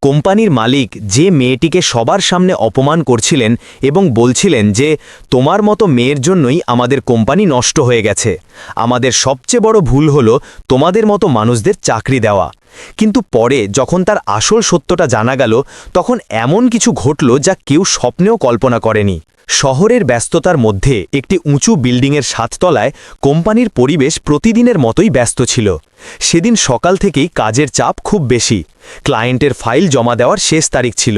কোম্পানির মালিক যে মেয়েটিকে সবার সামনে অপমান করছিলেন এবং বলছিলেন যে তোমার মতো মেয়ের জন্যই আমাদের কোম্পানি নষ্ট হয়ে গেছে, আমাদের সবচেয়ে বড় ভুল হলো তোমাদের মতো মানুষদের চাকরি দেওয়া। কিন্তু পরে যখন তার আসল সত্যটা জানা গেল, তখন এমন কিছু ঘটল যা কেউ স্বপ্নেও কল্পনা করেনি। শহরের ব্যস্ততার মধ্যে একটি উঁচু বিল্ডিংয়ের ৭ তলায় কোম্পানির পরিবেশ প্রতিদিনের মতোই ব্যস্ত ছিল। সেদিন সকাল থেকেই কাজের চাপ খুব বেশি। ক্লায়েন্টের ফাইল জমা দেওয়ার শেষ তারিখ ছিল।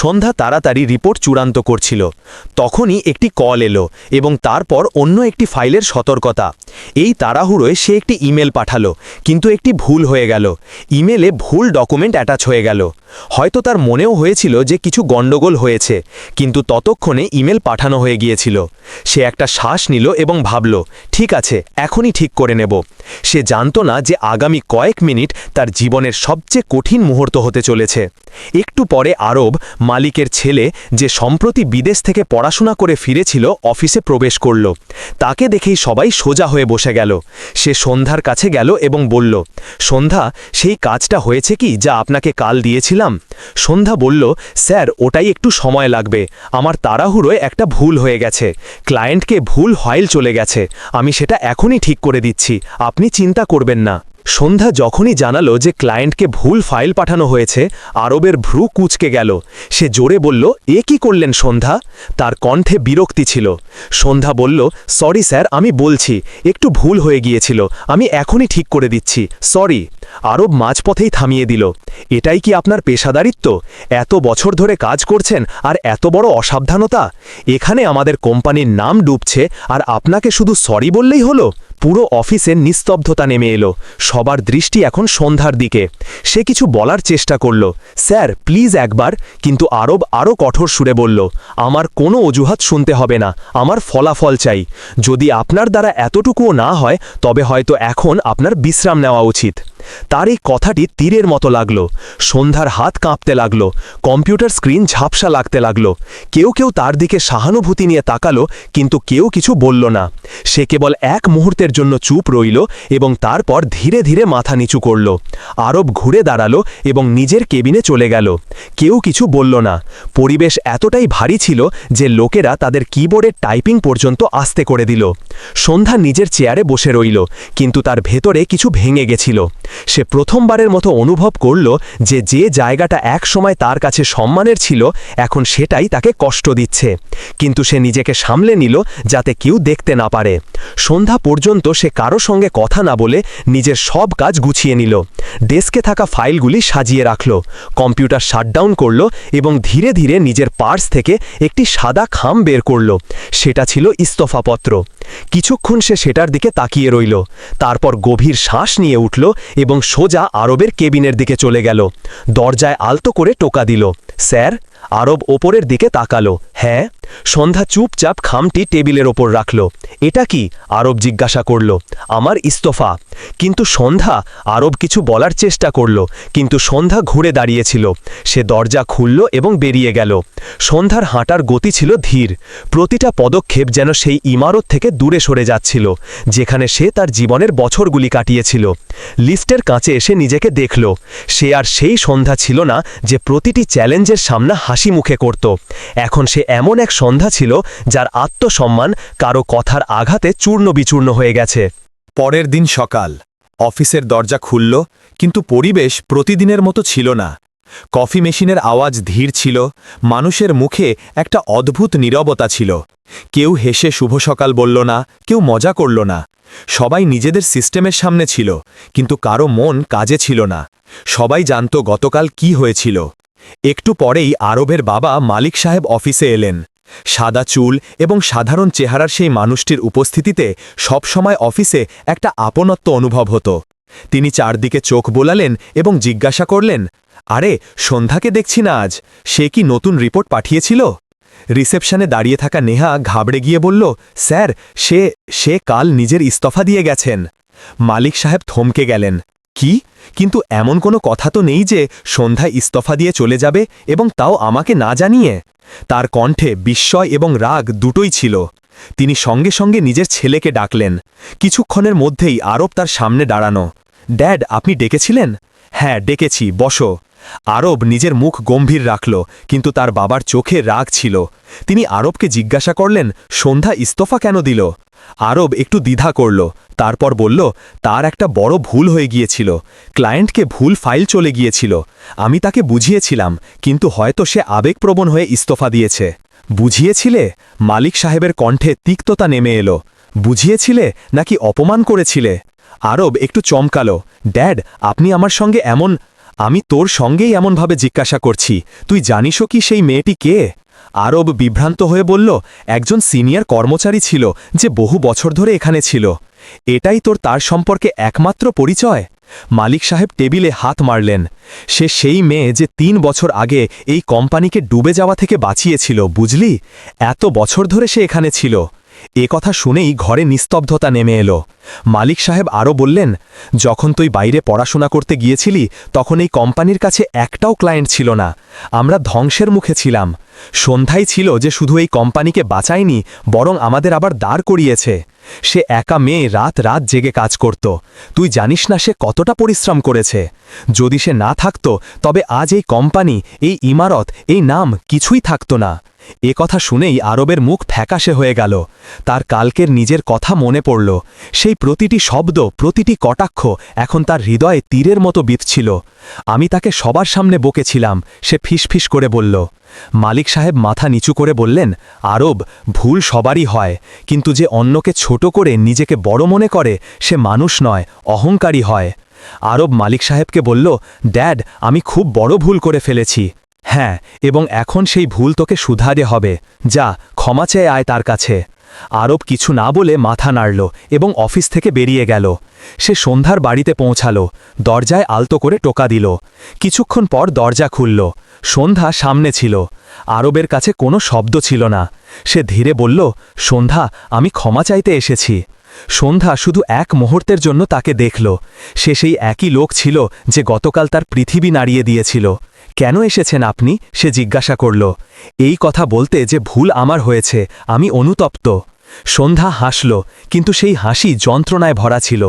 সন্ধ্যা তাড়াতাড়ি রিপোর্ট চূড়ান্ত করছিল। তখনই একটি কল এলো এবং তারপর অন্য একটি ফাইলের সতর্কতা। এই তাড়াহুড়োয় সে একটি ইমেল পাঠালো, কিন্তু একটি ভুল হয়ে গেল। ইমেলে ভুল ডকুমেন্ট অ্যাটাচ হয়ে গেল। হয়তো তার মনেও হয়েছিল যে কিছু গণ্ডগোল হয়েছে, কিন্তু ততক্ষণে ইমেল পাঠানো হয়ে গিয়েছিল। সে একটা শ্বাস নিল এবং ভাবল, ঠিক আছে, এখনই ঠিক করে নেব। সে জানত না যে আগামী কয়েক মিনিট তার জীবনের সবচেয়ে কঠিন মুহূর্ত হতে চলেছে। একটু পরে আরব, মালিকের ছেলে, যে সম্প্রতি বিদেশ থেকে পড়াশোনা করে ফিরেছিল, অফিসে প্রবেশ করল। তাকে দেখেই সবাই সোজা হয়ে বসে গেল। সে সন্ধ্যার কাছে গেল এবং বলল, সন্ধ্যা, সেই কাজটা হয়েছে কি যা আপনাকে কাল দিয়েছিলাম? সন্ধ্যা বলল, স্যার, ওটাই একটু সময় লাগবে। আমার তাড়াহুড়োয় একটা ভুল হয়ে গেছে। ক্লায়েন্টকে ভুল ফাইল চলে গেছে। আমি সেটা এখনই ঠিক করে দিচ্ছি, আপনি চিন্তা করবেন না। সন্ধ্যা যখনই জানালো যে ক্লায়েন্টকে ভুল ফাইল পাঠানো হয়েছে, আরবের ভ্রু কুঁচকে গেল। সে জোরে বলল, এ কি করলেন সন্ধ্যা? তার কণ্ঠে বিরক্তি ছিল। সন্ধ্যা বলল, সরি স্যার, আমি বলছি, একটু ভুল হয়ে গিয়েছিল, আমি এখনই ঠিক করে দিচ্ছি, সরি। আরব মাঝপথেই থামিয়ে দিল। এটাই কি আপনার পেশাদারিত্ব? এত বছর ধরে কাজ করছেন আর এত বড় অসাবধানতা? এখানে আমাদের কোম্পানির নাম ডুবছে আর আপনাকে শুধু সরি বললেই হলো? পুরো অফিসে নিস্তব্ধতা নেমে এলো। সবার দৃষ্টি এখন সন্ধ্যার দিকে। সে কিছু বলার চেষ্টা করল, স্যার প্লিজ একবার, কিন্তু আরব আরও কঠোর সুরে বলল, আমার কোনো অজুহাত শুনতে হবে না, আমার ফলাফল চাই। যদি আপনার দ্বারা এতটুকুও না হয়, তবে হয়তো এখন আপনার বিশ্রাম নেওয়া উচিত। তার এই কথাটি তীরের মতো লাগল। সন্ধ্যার হাত কাঁপতে লাগল, কম্পিউটার স্ক্রিন ঝাপসা লাগতে লাগল। কেউ কেউ তার দিকে সহানুভূতি নিয়ে তাকালো, কিন্তু কেউ কিছু বলল না। সে কেবল এক মুহূর্তের জন্য চুপ রইল এবং তারপর ধীরে ধীরে মাথা নিচু করল। আরব ঘুরে দাঁড়ালো এবং নিজের কেবিনে চলে গেল। কেউ কিছু বলল না। পরিবেশ এতটাই ভারী ছিল যে লোকেরা তাদের কিবোর্ডের টাইপিং পর্যন্ত আস্তে করে দিল। সন্ধ্যা নিজের চেয়ারে বসে রইল, কিন্তু তার ভেতরে কিছু ভেঙে গেছিল। সে প্রথমবারের মতো অনুভব করল যে যে জায়গাটা এক সময় তার কাছে সম্মানের ছিল, এখন সেটাই তাকে কষ্ট দিচ্ছে। কিন্তু সে নিজেকে সামলে নিল যাতে কেউ দেখতে না পারে। সন্ধ্যা পর্যন্ত সে কারো সঙ্গে কথা না বলে নিজের সব কাজ গুছিয়ে নিল। ডেস্কে থাকা ফাইলগুলি সাজিয়ে রাখল, কম্পিউটার শাটডাউন করল এবং ধীরে ধীরে নিজের পার্স থেকে একটি সাদা খাম বের করল। সেটা ছিল ইস্তফাপত্র। কিছুক্ষণ সে সেটার দিকে তাকিয়ে রইল, তারপর গভীর শ্বাস নিয়ে উঠল এবং সোজা আরবের কেবিনের দিকে চলে গেল। দরজায় আলতো করে টোকা দিল, স্যার। আরব ওপরের দিকে তাকালো। হ্যাঁ। সন্ধ্যা চুপচাপ খামটি টেবিলের ওপর রাখল। এটা কি? আরব জিজ্ঞাসা করল। আমার ইস্তফা। কিন্তু সন্ধ্যা, আরব কিছু বলার চেষ্টা করল, কিন্তু সন্ধ্যা ঘুরে দাঁড়িয়েছিল। সে দরজা খুলল এবং বেরিয়ে গেল। সন্ধ্যার হাঁটার গতি ছিল ধীর। প্রতিটা পদক্ষেপ যেন সেই ইমারত থেকে দূরে সরে যাচ্ছিল, যেখানে সে তার জীবনের বছরগুলি কাটিয়েছিল। লিফটের কাছে এসে নিজেকে দেখল। সে আর সেই সন্ধ্যা ছিল না যে প্রতিটি চ্যালেঞ্জের সামনা হাসি মুখে করত। এখন সে এমন এক সন্ধ্যা ছিল যার আত্মসম্মান কারো কথার আঘাতে চূর্ণ বিচূর্ণ হয়ে গেছে। পরের দিন সকাল। অফিসের দরজা খুলল, কিন্তু পরিবেশ প্রতিদিনের মতো ছিল না। কফি মেশিনের আওয়াজ ধীর ছিল। মানুষের মুখে একটা অদ্ভুত নীরবতা ছিল। কেউ হেসে শুভ সকাল বলল না, কেউ মজা করল না। সবাই নিজেদের সিস্টেমের সামনে ছিল, কিন্তু কারো মন কাজে ছিল না। সবাই জানত গতকাল কি হয়েছিল। একটু পরেই আরবের বাবা মালিক সাহেব অফিসে এলেন। সাদা চুল এবং সাধারণ চেহারার সেই মানুষটির উপস্থিতিতে সবসময় অফিসে একটা আপনত্ব অনুভব হতো। তিনি চারদিকে চোখ বোলালেন এবং জিজ্ঞাসা করলেন, আরে, সন্ধ্যাকে দেখছি না আজ, সে কি নতুন রিপোর্ট পাঠিয়েছিল? রিসেপশনে দাঁড়িয়ে থাকা নেহা ঘাবড়ে গিয়ে বলল, স্যার, সে কাল নিজের ইস্তফা দিয়ে গেছেন। মালিক সাহেব থমকে গেলেন। কি? কিন্তু এমন কোনো কথা তো নেই যে সন্ধ্যা ইস্তফা দিয়ে চলে যাবে, এবং তাও আমাকে না জানিয়ে। তার কণ্ঠে বিস্ময় এবং রাগ দুটোই ছিল। তিনি সঙ্গে সঙ্গে নিজের ছেলেকে ডাকলেন। কিছুক্ষণের মধ্যেই আরব তার সামনে দাঁড়ানো। ড্যাড, আপনি ডেকেছিলেন? হ্যাঁ, ডেকেছি, বসো। আরব নিজের মুখ গম্ভীর রাখল, কিন্তু তার বাবার চোখে রাগ ছিল। তিনি আরবকে জিজ্ঞাসা করলেন, সন্ধ্যা ইস্তফা কেন দিল? আরব একটু দ্বিধা করল, তারপর বলল, তার একটা বড় ভুল হয়ে গিয়েছিল। ক্লায়েন্টকে ভুল ফাইল চলে গিয়েছিল। আমি তাকে বুঝিয়েছিলাম, কিন্তু হয়তো সে আবেগপ্রবণ হয়ে ইস্তফা দিয়েছে। বুঝিয়েছিলে? মালিক সাহেবের কণ্ঠে তিক্ততা নেমে এলো। বুঝিয়েছিলে নাকি অপমান করেছিলে? আরব একটু চমকালো। ড্যাড, আপনি আমার সঙ্গে এমন... আমি তোর সঙ্গেই এমনভাবে জিজ্ঞাসা করছি, তুই জানিসও কি সেই মেয়েটি কে? আরব বিভ্রান্ত হয়ে বলল, একজন সিনিয়র কর্মচারী ছিল যে বহু বছর ধরে এখানে ছিল। এটাই তোর তার সম্পর্কে একমাত্র পরিচয়? মালিক সাহেব টেবিলে হাত মারলেন। সে সেই মেয়ে যে 3 বছর আগে এই কোম্পানিকে ডুবে যাওয়া থেকে বাঁচিয়েছিল, বুঝলি? এত বছর ধরে সে এখানে ছিল। এ কথা শুনেই ঘরে নিস্তব্ধতা নেমে এলো। মালিক সাহেব আরও বললেন, যখন তুই বাইরে পড়াশোনা করতে গিয়েছিলি তখন এই কোম্পানির কাছে একটাও ক্লায়েন্ট ছিল না। আমরা ধ্বংসের মুখে ছিলাম। সন্ধ্যাই ছিল যে শুধু এই কোম্পানিকে বাঁচায়নি, বরং আমাদের আবার দাঁড় করিয়েছে। সে একা মেয়ে রাত রাত জেগে কাজ করত। তুই জানিস না সে কতটা পরিশ্রম করেছে। যদি সে না থাকত তবে আজ এই কোম্পানি, এই ইমারত, এই নাম কিছুই থাকত না। এ কথা শুনেই আরবের মুখ ফ্যাকাশে হয়ে গেল। তার কালকের নিজের কথা মনে পড়ল। সেই প্রতিটি শব্দ, প্রতিটি কটাক্ষ এখন তার হৃদয়ে তীরের মতো বিঁধছিল। আমি তাকে সবার সামনে বকেছিলাম, সে ফিসফিস করে বলল। মালিক সাহেব মাথা নিচু করে বললেন, আরব, ভুল সবারই হয়, কিন্তু যে অন্যকে ছোট করে নিজেকে বড় মনে করে সে মানুষ নয়, অহংকারী হয়। আরব মালিক সাহেবকে বলল, ড্যাড, আমি খুব বড় ভুল করে ফেলেছি। হ্যাঁ, এবং এখন সেই ভুল তোকে শুধারে হবে। যা, ক্ষমা চেয়ে আয় তার কাছে। আরব কিছু না বলে মাথা নাড়ল এবং অফিস থেকে বেরিয়ে গেল। সে সন্ধ্যার বাড়িতে পৌঁছালো, দরজায় আলতো করে টোকা দিল। কিছুক্ষণ পর দরজা খুলল। সন্ধ্যা সামনে ছিল। আরবের কাছে কোনো শব্দ ছিল না। সে ধীরে বলল, সন্ধ্যা, আমি ক্ষমা চাইতে এসেছি। সন্ধ্যা শুধু এক মুহূর্তের জন্য তাকে দেখল। সে সেই একই লোক ছিল যে গতকাল তার পৃথিবী নাড়িয়ে দিয়েছিল। কেন এসেছেন আপনি? সে জিজ্ঞাসা করল। এই কথা বলতে যে ভুল আমার হয়েছে, আমি অনুতপ্ত। সন্ধ্যা হাসল, কিন্তু সেই হাসি যন্ত্রণায় ভরা ছিল।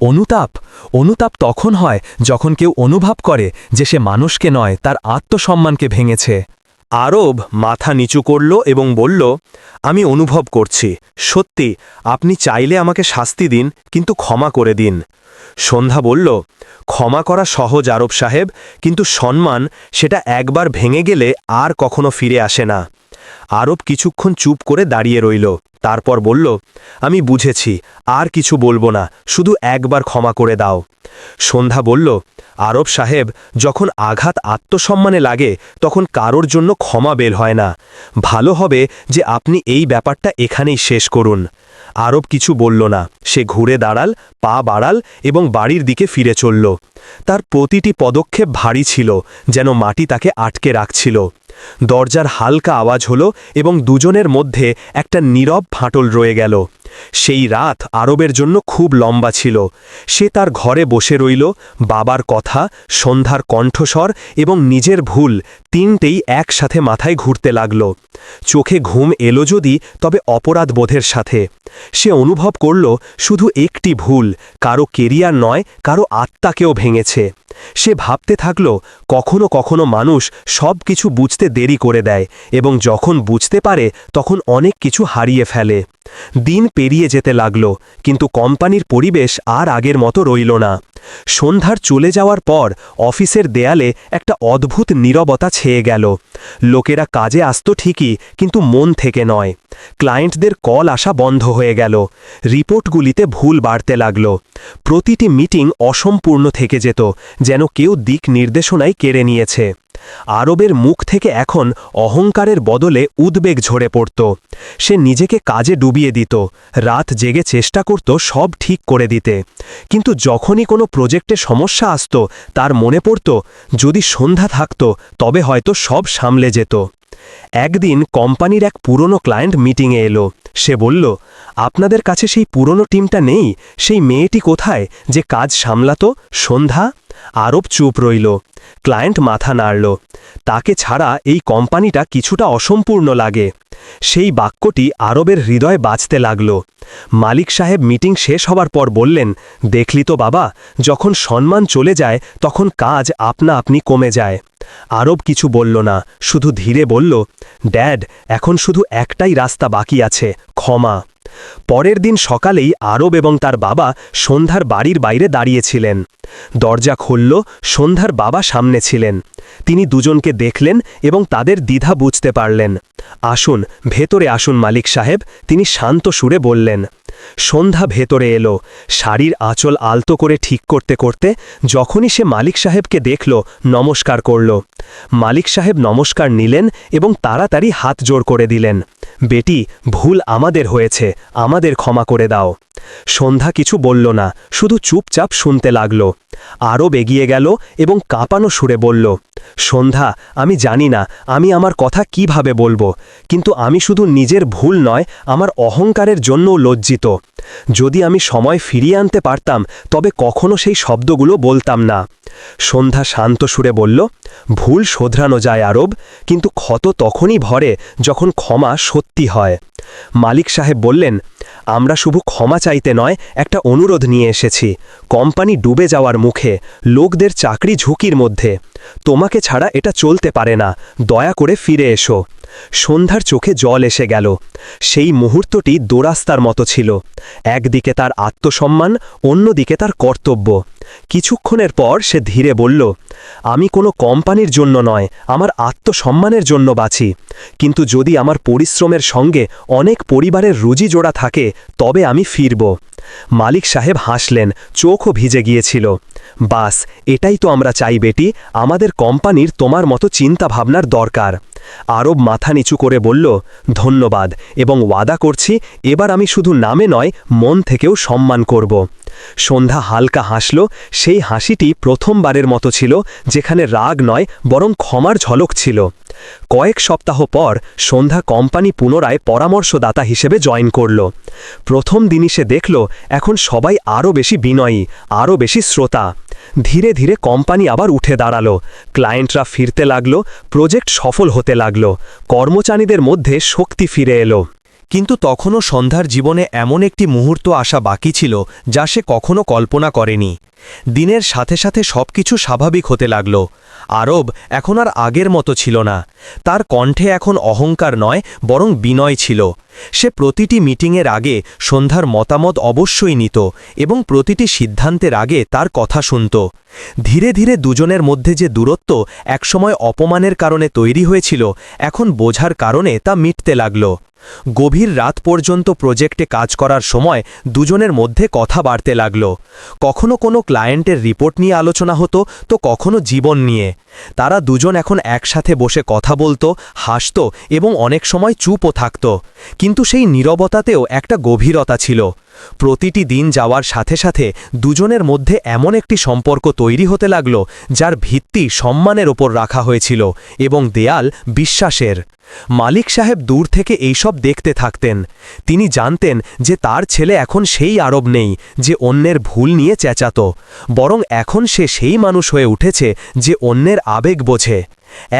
অনুতাপ? অনুতাপ তখন হয় যখন কেউ অনুভব করে যে সে মানুষকে নয়, তার আত্মসম্মানকে ভেঙেছে। আরব মাথা নিচু করল এবং বলল, আমি অনুভব করছি, সত্যি, আপনি চাইলে আমাকে শাস্তি দিন, কিন্তু ক্ষমা করে দিন। সন্ধ্যা বলল, ক্ষমা করা সহজ আরব সাহেব, কিন্তু সম্মান, সেটা একবার ভেঙে গেলে আর কখনো ফিরে আসে না। আরব কিছুক্ষণ চুপ করে দাঁড়িয়ে রইল, তারপর বলল, আমি বুঝেছি, আর কিছু বলবো না, শুধু একবার ক্ষমা করে দাও। সন্ধ্যা বলল, আরব সাহেব, যখন আঘাত আত্মসম্মানে লাগে তখন কারোর জন্য ক্ষমা বের হয় না। ভালো হবে যে আপনি এই ব্যাপারটা এখানেই শেষ করুন। আরব কিছু বলল না। সে ঘুরে দাঁড়াল, পা বাড়াল এবং বাড়ির দিকে ফিরে চলল। তার প্রতিটি পদক্ষেপ ভারী ছিল, যেন মাটি তাকে আটকে রাখছিল। দরজার হালকা আওয়াজ হলো এবং দুজনের মধ্যে একটা নীরব ফাটল রয়ে গেল। সেই রাত আরবের জন্য খুব লম্বা ছিল। সে তার ঘরে বসে রইল, বাবার কথা, সন্ধ্যার কণ্ঠস্বর এবং নিজের ভুল, তিনটেই একসাথে মাথায় ঘুরতে লাগল। চোখে ঘুম এলো যদি, তবে অপরাধবোধের সাথে। সে অনুভব করল শুধু একটি ভুল, কারো কেরিয়ার নয়, কারো আত্মাকেও ভেঙেছে। সে ভাবতে থাকল, কখনো কখনো মানুষ সব কিছু বুঝতে দেরি করে দেয় এবং যখন বুঝতে পারে তখন অনেক কিছু হারিয়ে ফেলে। দিন পেরিয়ে যেতে লাগল, কিন্তু কোম্পানির পরিবেশ আর আগের মতো রইল না। সন্ধ্যার চলে যাওয়ার পর অফিসের দেয়ালে একটা অদ্ভুত নীরবতা ছেয়ে গেল। লোকেরা কাজে আসত ঠিকই, কিন্তু মন থেকে নয়। ক্লায়েন্টদের কল আসা বন্ধ হয়ে গেল। রিপোর্টগুলিতে ভুল বাড়তে লাগল। প্রতিটি মিটিং অসম্পূর্ণ থেকে যেত, যেন কেউ দিক নির্দেশনায় কেড়ে নিয়েছে। আরবের মুখ থেকে এখন অহংকারের বদলে উদ্বেগ ঝরে পড়ত। সে নিজেকে কাজে ডুবিয়ে দিত, রাত জেগে চেষ্টা করত সব ঠিক করে দিতে। কিন্তু যখনই কোনো প্রজেক্টে সমস্যা আসত, তার মনে পড়ত, যদি সন্ধ্যা থাকত তবে হয়তো সব সামলে যেত। একদিন কোম্পানির এক পুরনো ক্লায়েন্ট মিটিংয়ে এলো। সে বলল, আপনাদের কাছে সেই পুরনো টিমটা নেই? সেই মেয়েটি কোথায় যে কাজ সামলাতো? সন্ধ্যা? আরব চুপ রইল। ক্লায়েন্ট মাথা নাড়ল। তাকে ছাড়া এই কোম্পানিটা কিছুটা অসম্পূর্ণ লাগে। সেই বাক্যটি আরবের হৃদয়ে বাজতে লাগল। মালিক সাহেব মিটিং শেষ হবার পর বললেন, দেখলি তো বাবা, যখন সম্মান চলে যায় তখন কাজ আপনা আপনি কমে যায়। আরব কিছু বলল না, শুধু ধীরে বলল, ড্যাড, এখন শুধু একটাই রাস্তা বাকি আছে, ক্ষমা। পরের দিন সকালেই আরব এবং তার বাবা সন্ধ্যার বাড়ির বাইরে দাঁড়িয়েছিলেন। দরজা খুলল, সন্ধ্যার বাবা সামনে ছিলেন। তিনি দুজনকে দেখলেন এবং তাদের দ্বিধা বুঝতে পারলেন। আসুন, ভেতরে আসুন মালিক সাহেব, তিনি শান্ত সুরে বললেন। সন্ধ্যা ভেতরে এলো, শাড়ির আঁচল আলতো করে ঠিক করতে করতে। যখনই সে মালিক সাহেবকে দেখল, নমস্কার করল। মালিক সাহেব নমস্কার নিলেন এবং তাড়াতাড়ি হাত জোড় করে দিলেন। বেটি, ভুল আমাদের হয়েছে, আমাদের ক্ষমা করে দাও। সন্ধ্যা কিছু বলল না, শুধু চুপচাপ শুনতে লাগল। আরব এগিয়ে গেল এবং কাঁপানো সুরে বলল, সন্ধ্যা, আমি জানি না আমি আমার কথা কিভাবে বলবো, কিন্তু আমি শুধু নিজের ভুল নয়, আমার অহংকারের জন্যও লজ্জিত। যদি আমি সময় ফিরিয়ে আনতে পারতাম তবে কখনো সেই শব্দগুলো বলতাম না। সন্ধ্যা শান্ত সুরে বলল, ভুল শোধরানো যায় আরব, কিন্তু ক্ষত তখনই ভরে যখন ক্ষমা সত্যি হয়। মালিক সাহেব বললেন, আমরা শুধু ক্ষমা চাইতে নয়, একটা অনুরোধ নিয়ে এসেছি। কোম্পানি ডুবে যাওয়ার মুখে, লোকদের চাকরি ঝুঁকির মধ্যে। তোমাকে ছাড়া এটা চলতে পারে না, দয়া করে ফিরে এসো। সন্ধ্যার চোখে জল এসে গেল। সেই মুহূর্তটি দোরাস্তার মতো ছিল। একদিকে তার আত্মসম্মান, অন্যদিকে তার কর্তব্য। কিছুক্ষণের পর সে ধীরে বলল, আমি কোনো কোম্পানির জন্য নয়, আমার আত্মসম্মানের জন্য বাঁচি। কিন্তু যদি আমার পরিশ্রমের সঙ্গে অনেক পরিবারের রুজি জোড়া থাকে তবে আমি ফিরব। মালিক সাহেব হাসলেন, চোখও ভিজে গিয়েছিল। বাস, এটাই তো আমরা চাই বেটি, আমাদের কোম্পানির তোমার মতো চিন্তাভাবনার দরকার। আরব মাথা নিচু করে বলল, ধন্যবাদ, এবং ওয়াদা করছি এবার আমি শুধু নামে নয়, মন থেকেও সম্মান করব। সন্ধ্যা হালকা হাসল, সেই হাসিটি প্রথমবারের মতো ছিল, যেখানে রাগ নয় বরং ক্ষমার ঝলক ছিল। কয়েক সপ্তাহ পর সন্ধ্যা কোম্পানি পুনরায় পরামর্শদাতা হিসেবে জয়েন করল। প্রথম দিনই সে দেখল এখন সবাই আরও বেশি বিনয়ী, আরও বেশি শ্রোতা। ধীরে ধীরে কোম্পানি আবার উঠে দাঁড়ালো, ক্লায়েন্টরা ফিরতে লাগলো, প্রজেক্ট সফল হতে লাগলো, কর্মচারীদের মধ্যে শক্তি ফিরে এলো। কিন্তু তখনও সন্ধ্যার জীবনে এমন একটি মুহূর্ত আসা বাকি ছিল যা সে কখনো কল্পনা করেনি। দিনের সাথে সাথে সবকিছু স্বাভাবিক হতে লাগল। আরব এখন আর আগের মতো ছিল না। তার কণ্ঠে এখন অহংকার নয় বরং বিনয় ছিল। সে প্রতিটি মিটিংয়ের আগে সন্ধ্যার মতামত অবশ্যই নিত এবং প্রতিটি সিদ্ধান্তের আগে তার কথা শুনত। ধীরে ধীরে দুজনের মধ্যে যে দূরত্ব একসময় অপমানের কারণে তৈরি হয়েছিল, এখন বোঝার কারণে তা মিটতে লাগল। গভীর রাত পর্যন্ত প্রজেক্টে কাজ করার সময় দুজনের মধ্যে কথা বাড়তে লাগল। কখনো কোনো ক্লায়েন্টের রিপোর্ট নিয়ে আলোচনা হতো, তো কখনো জীবন নিয়ে। তারা দুজন এখন একসাথে বসে কথা বলতো, হাসত এবং অনেক সময় চুপও থাকত। কিন্তু সেই নীরবতাতেও একটা গভীরতা ছিল। প্রতিটি দিন যাওয়ার সাথে সাথে দুজনের মধ্যে এমন একটি সম্পর্ক তৈরি হতে লাগল যার ভিত্তি সম্মানের ওপর রাখা হয়েছিল এবং দেয়াল বিশ্বাসের। মালিক সাহেব দূর থেকে এইসব দেখতে থাকতেন। তিনি জানতেন যে তার ছেলে এখন সেই আরব নেই যে অন্যের ভুল নিয়ে চেঁচাত, বরং এখন সে সেই মানুষ হয়ে উঠেছে যে অন্যের আবেগ বোঝে।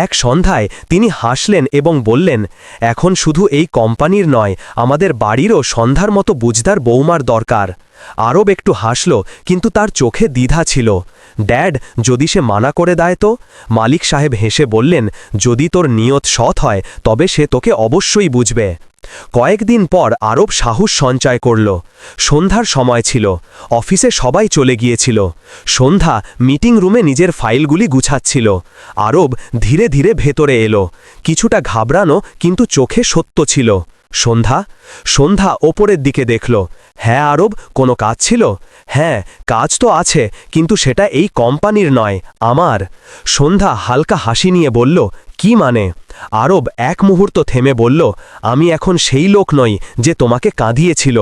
এক সন্ধ্যায় তিনি হাসলেন এবং বললেন, এখন শুধু এই কোম্পানির নয়, আমাদের বাড়িরও সন্ধ্যার মতো বুঝদার বৌমার দরকার। আরব একটু হাসল, কিন্তু তার চোখে দ্বিধা ছিল। ড্যাড, যদি সে মানা করে দেয় তো? মালিক সাহেব হেসে বললেন, যদি তোর নিয়ত সৎ হয় তবে সে তোকে অবশ্যই বুঝবে। কয়েকদিন পর আরব সাহস সঞ্চয় করল। সন্ধ্যার সময় ছিল, অফিসে সবাই চলে গিয়েছিল। সন্ধ্যা মিটিং রুমে নিজের ফাইলগুলি গুছাচ্ছিল। আরব ধীরে ধীরে ভেতরে এলো, কিছুটা ঘাবড়ানো কিন্তু চোখে সত্য ছিল। সন্ধ্যা? সন্ধ্যা ওপরের দিকে দেখল। হ্যাঁ আরব, কোনো কাজ ছিল? হ্যাঁ, কাজ তো আছে, কিন্তু সেটা এই কোম্পানির নয়, আমার। সন্ধ্যা হালকা হাসি নিয়ে বলল, কি মানে? আরব এক মুহূর্ত থেমে বলল, আমি এখন সেই লোক নই যে তোমাকে কাঁদিয়েছিল,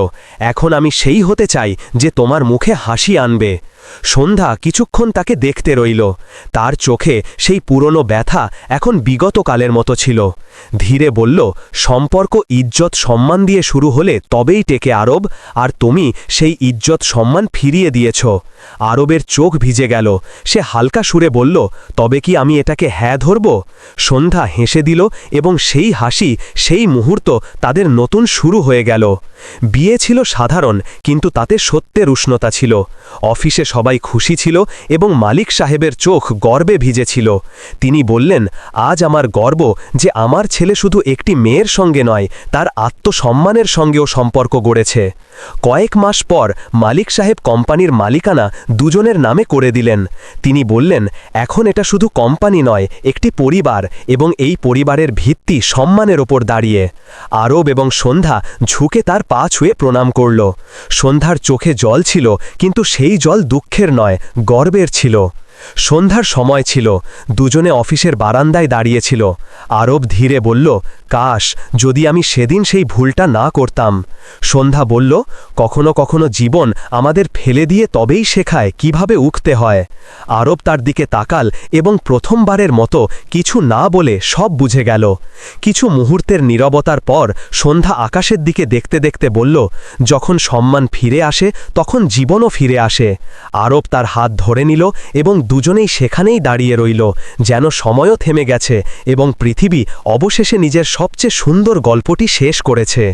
এখন আমি সেই হতে চাই যে তোমার মুখে হাসি আনবে। সন্ধ্যা কিছুক্ষণ তাকে দেখতে রইল। তার চোখে সেই পুরনো ব্যথা এখন বিগতকালের মতো ছিল। ধীরে বলল, সম্পর্ক ইজ্জত সম্মান দিয়ে শুরু হলে তবেই টেকে আরব, আর তুমি সেই ইজ্জত সম্মান ফিরিয়ে দিয়েছ। আরবের চোখ ভিজে গেল। সে হালকা সুরে বলল, তবে কি আমি এটাকে হ্যাঁ ধরব? সন্ধ্যা হেসে দিল এবং সেই হাসি, সেই মুহূর্ত তাদের নতুন শুরু হয়ে গেল। বিয়ে ছিল সাধারণ, কিন্তু তাতে সত্যের উষ্ণতা ছিল। অফিসে সবাই খুশি ছিল এবং মালিক সাহেবের চোখ গর্বে ভিজেছিল। তিনি বললেন, আজ আমার গর্ব যে আমার ছেলে শুধু একটি মেয়ের সঙ্গে নয়, তার আত্মসম্মানের সঙ্গেও সম্পর্ক গড়েছে। কয়েক মাস পর মালিক সাহেব কোম্পানির মালিকানা দুজনের নামে করে দিলেন। তিনি বললেন, এখন এটা শুধু কোম্পানি নয়, একটি পরিবার, এবং এই পরিবারের ভিত্তি সম্মানের ওপর দাঁড়িয়ে। আরব এবং সন্ধ্যা ঝুঁকে তার পা ছুঁয়ে প্রণাম করল। সন্ধ্যার চোখে জল ছিল, কিন্তু সেই জল দুঃখের নয়, গর্বের ছিল। সন্ধ্যার সময় ছিল। দুজনে অফিসের বারান্দায় দাঁড়িয়েছিল। আরব ধীরে বলল, কাশ যদি আমি সেদিন সেই ভুলটা না করতাম। সন্ধ্যা বলল, কখনো কখনো জীবন আমাদের ফেলে দিয়ে তবেই শেখায় কিভাবে উঠতে হয়। আরব তার দিকে তাকাল এবং প্রথমবারের মতো কিছু না বলে সব বুঝে গেল। কিছু মুহূর্তের নীরবতার পর সন্ধ্যা আকাশের দিকে দেখতে দেখতে বলল, যখন সম্মান ফিরে আসে তখন জীবনও ফিরে আসে। আরব তার হাত ধরে নিল এবং দুজনেই সেখানেই দাঁড়িয়ে রইল, যেন সময়ও থেমে গেছে এবং পৃথিবী অবশেষে নিজের সবচেয়ে সুন্দর গল্পটি শেষ করেছে।